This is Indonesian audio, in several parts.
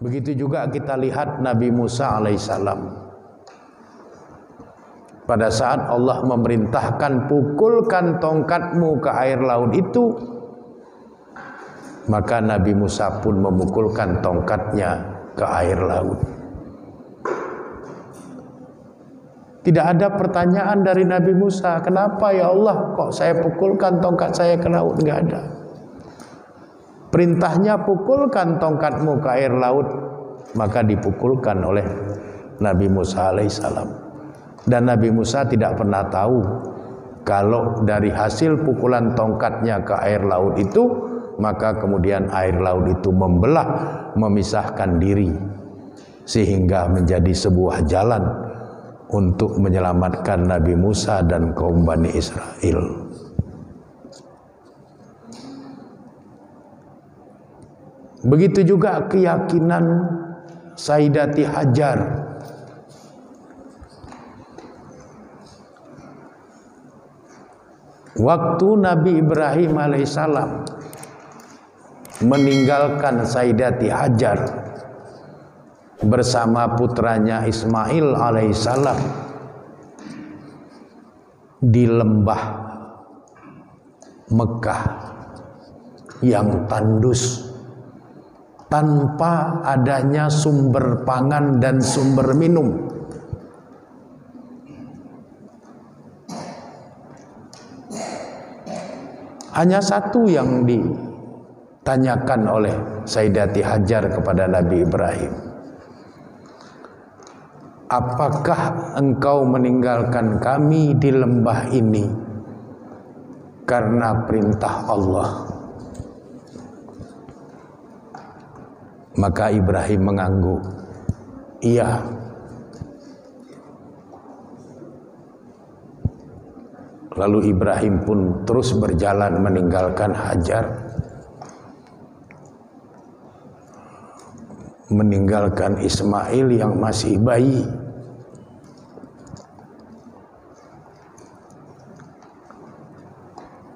Begitu juga kita lihat Nabi Musa alaihissalam. Pada saat Allah memerintahkan pukulkan tongkatmu ke air laut itu, maka Nabi Musa pun memukulkan tongkatnya ke air laut. Tidak ada pertanyaan dari Nabi Musa, kenapa ya Allah kok saya pukulkan tongkat saya ke laut? Enggak ada. Perintahnya pukulkan tongkatmu ke air laut, maka dipukulkan oleh Nabi Musa alaihissalam. Dan Nabi Musa tidak pernah tahu kalau dari hasil pukulan tongkatnya ke air laut itu, maka kemudian air laut itu membelah, memisahkan diri, sehingga menjadi sebuah jalan untuk menyelamatkan Nabi Musa dan kaum Bani Israel. Begitu juga keyakinan Sayyidati Hajar. Waktu Nabi Ibrahim alaihissalam meninggalkan Sayyidati Hajar bersama putranya Ismail alaihissalam di lembah Mekah yang tandus, tanpa adanya sumber pangan dan sumber minum. Hanya satu yang ditanyakan oleh Sayyidati Hajar kepada Nabi Ibrahim. Apakah engkau meninggalkan kami di lembah ini karena perintah Allah? Maka Ibrahim mengangguk, iya. Lalu Ibrahim pun terus berjalan meninggalkan Hajar, meninggalkan Ismail yang masih bayi.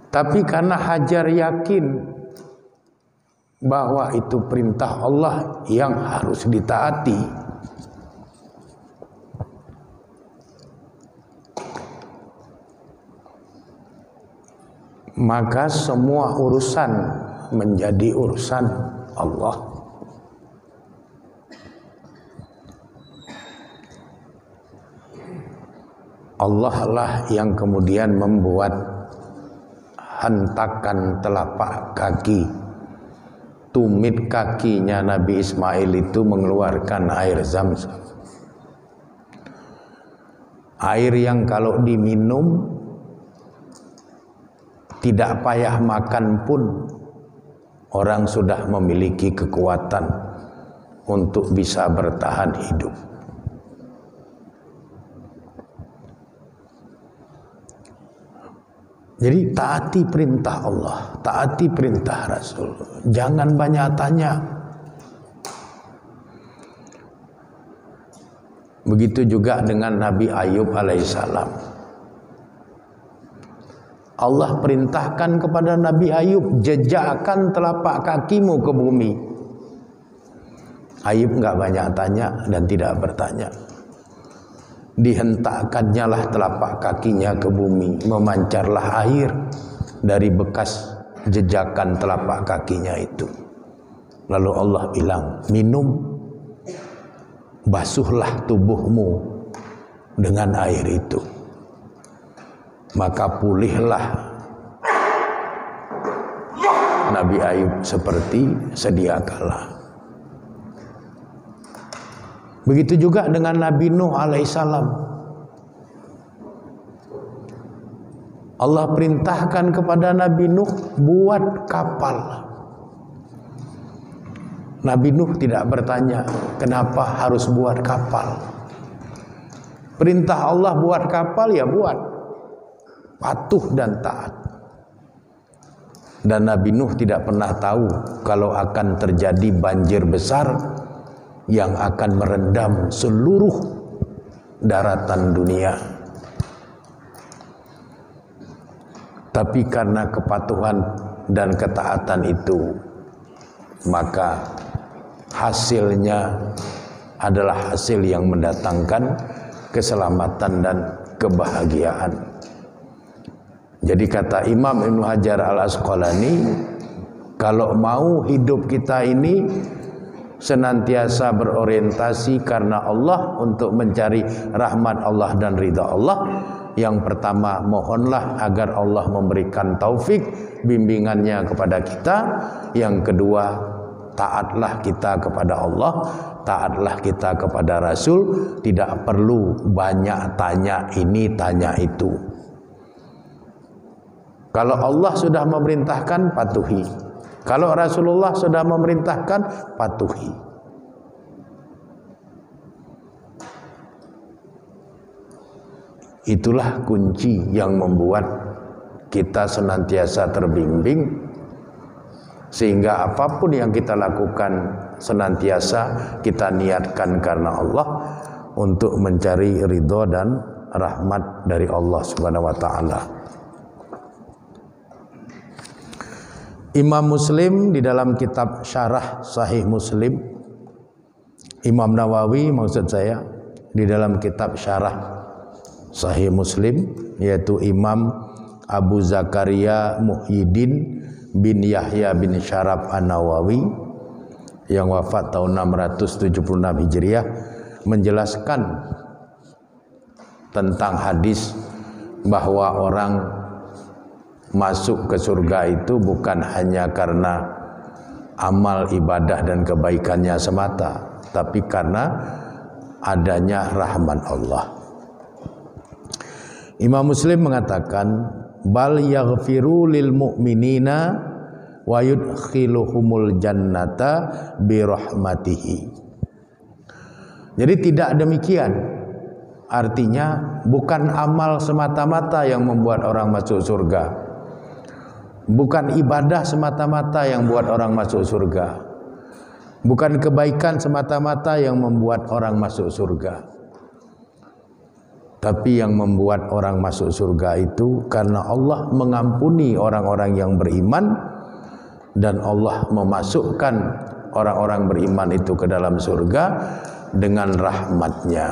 Tapi karena Hajar yakin bahwa itu perintah Allah yang harus ditaati, maka semua urusan menjadi urusan Allah. Allah lah yang kemudian membuat hentakan telapak kaki, tumit kakinya Nabi Ismail itu mengeluarkan air Zam-Zam. Air yang kalau diminum tidak payah makan pun orang sudah memiliki kekuatan untuk bisa bertahan hidup. Jadi taati perintah Allah, taati perintah Rasul. Jangan banyak tanya. Begitu juga dengan Nabi Ayub alaihissalam. Allah perintahkan kepada Nabi Ayub, jejakkan telapak kakimu ke bumi. Ayub enggak banyak tanya dan tidak bertanya. Dihentakkannya lah telapak kakinya ke bumi, memancarlah air dari bekas jejakan telapak kakinya itu. Lalu Allah bilang, minum, basuhlah tubuhmu dengan air itu. Maka pulihlah Nabi Ayub seperti sedia kala. Begitu juga dengan Nabi Nuh alaihissalam. Allah perintahkan kepada Nabi Nuh buat kapal. Nabi Nuh tidak bertanya kenapa harus buat kapal. Perintah Allah buat kapal ya buat. Patuh dan taat. Dan Nabi Nuh tidak pernah tahu kalau akan terjadi banjir besar yang akan merendam seluruh daratan dunia. Tapi karena kepatuhan dan ketaatan itu, maka hasilnya adalah hasil yang mendatangkan keselamatan dan kebahagiaan. Jadi kata Imam Ibnu Hajar Al-Asqalani, kalau mau hidup kita ini senantiasa berorientasi karena Allah untuk mencari rahmat Allah dan ridha Allah, yang pertama mohonlah agar Allah memberikan taufik bimbingannya kepada kita. Yang kedua, taatlah kita kepada Allah, taatlah kita kepada Rasul, tidak perlu banyak tanya ini tanya itu. Kalau Allah sudah memerintahkan, patuhi. Kalau Rasulullah sudah memerintahkan, patuhi. Itulah kunci yang membuat kita senantiasa terbimbing, sehingga apapun yang kita lakukan senantiasa kita niatkan karena Allah untuk mencari ridho dan rahmat dari Allah Subhanahu wa taala. Imam Muslim di dalam kitab Syarah Sahih Muslim, Imam Nawawi maksud saya, di dalam kitab Syarah Sahih Muslim, yaitu Imam Abu Zakaria Muhyiddin bin Yahya bin Syaraf An-Nawawi yang wafat tahun 676 Hijriah, menjelaskan tentang hadis bahwa orang masuk ke surga itu bukan hanya karena amal ibadah dan kebaikannya semata, tapi karena adanya rahmat Allah. Imam Muslim mengatakan, bal yaghfiru lil mu'minina wa yudkhiluhumul jannata bi rahmatihi. Jadi tidak demikian. Artinya bukan amal semata-mata yang membuat orang masuk surga. Bukan ibadah semata-mata yang membuat orang masuk surga. Bukan kebaikan semata-mata yang membuat orang masuk surga. Tapi yang membuat orang masuk surga itu karena Allah mengampuni orang-orang yang beriman, dan Allah memasukkan orang-orang beriman itu ke dalam surga dengan rahmatnya.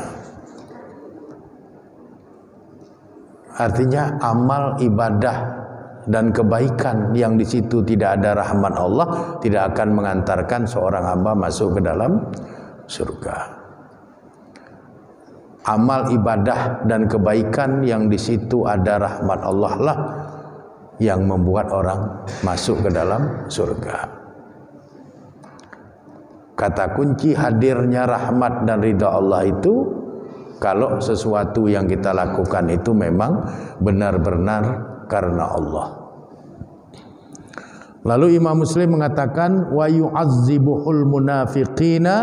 Artinya amal ibadah dan kebaikan yang di situ tidak ada rahmat Allah tidak akan mengantarkan seorang hamba masuk ke dalam surga. Amal ibadah dan kebaikan yang di situ ada rahmat Allah lah yang membuat orang masuk ke dalam surga. Kata kunci hadirnya rahmat dan ridha Allah itu kalau sesuatu yang kita lakukan itu memang benar-benar karena Allah. Lalu Imam Muslim mengatakan, wa yu'azzibuhul munafiqina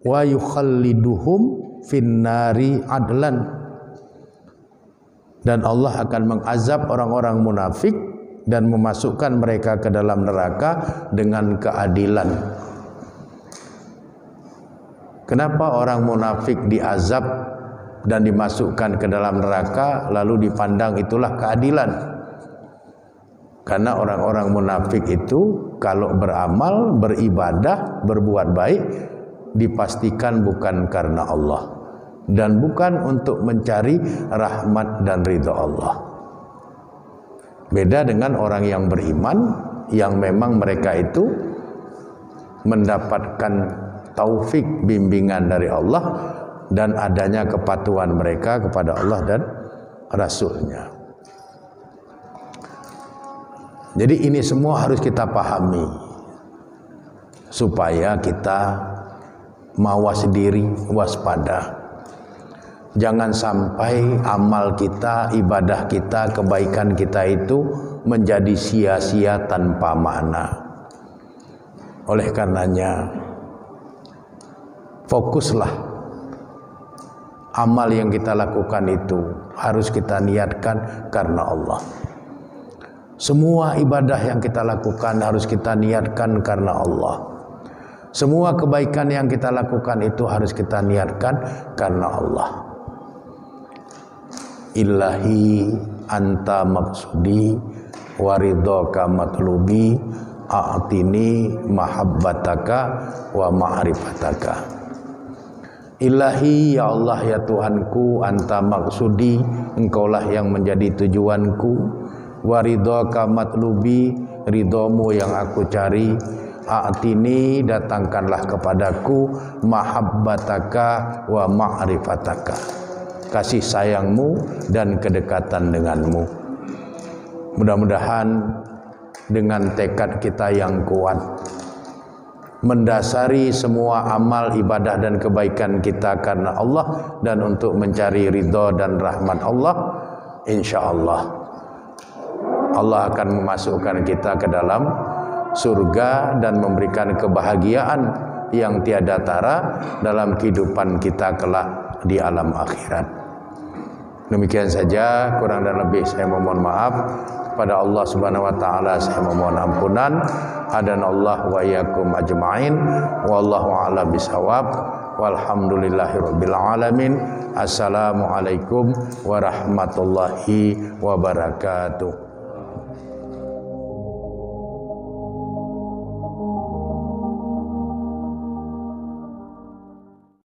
wa yukhalliduhum finnari adlan. Dan Allah akan mengazab orang-orang munafik dan memasukkan mereka ke dalam neraka dengan keadilan. Kenapa orang munafik diazab dan dimasukkan ke dalam neraka lalu dipandang itulah keadilan? Karena orang-orang munafik itu kalau beramal, beribadah, berbuat baik dipastikan bukan karena Allah dan bukan untuk mencari rahmat dan ridha Allah. Beda dengan orang yang beriman yang memang mereka itu mendapatkan taufik bimbingan dari Allah dan adanya kepatuhan mereka kepada Allah dan Rasul-Nya. Jadi ini semua harus kita pahami supaya kita mawas diri, waspada. Jangan sampai amal kita, ibadah kita, kebaikan kita itu menjadi sia-sia tanpa makna. Oleh karenanya fokuslah, amal yang kita lakukan itu harus kita niatkan karena Allah. Semua ibadah yang kita lakukan harus kita niatkan karena Allah. Semua kebaikan yang kita lakukan itu harus kita niatkan karena Allah. Ilahi anta maksudi waridhoka matlubi a'tini mahabbataka wa ma'rifataka. Ilahi, ya Allah ya Tuhanku, anta maksudi, engkaulah yang menjadi tujuanku, wa ridhaka matlubi, ridhomu yang aku cari, a'tini, datangkanlah kepadaku mahabbataka wa ma'rifataka, kasih sayangmu dan kedekatan denganmu. Mudah-mudahan dengan tekad kita yang kuat, mendasari semua amal ibadah dan kebaikan kita karena Allah dan untuk mencari ridha dan rahmat Allah, insya Allah Allah akan memasukkan kita ke dalam surga dan memberikan kebahagiaan yang tiada tara dalam kehidupan kita kelak di alam akhirat. Demikian saja, kurang dan lebih saya memohon maaf. Pada Allah Subhanahu wa taala saya memohon ampunan. Hadanallahu wa iyyakum ajmain. Wallahu a'lam bishawab. Walhamdulillahirabbil alamin. Assalamualaikum warahmatullahi wabarakatuh.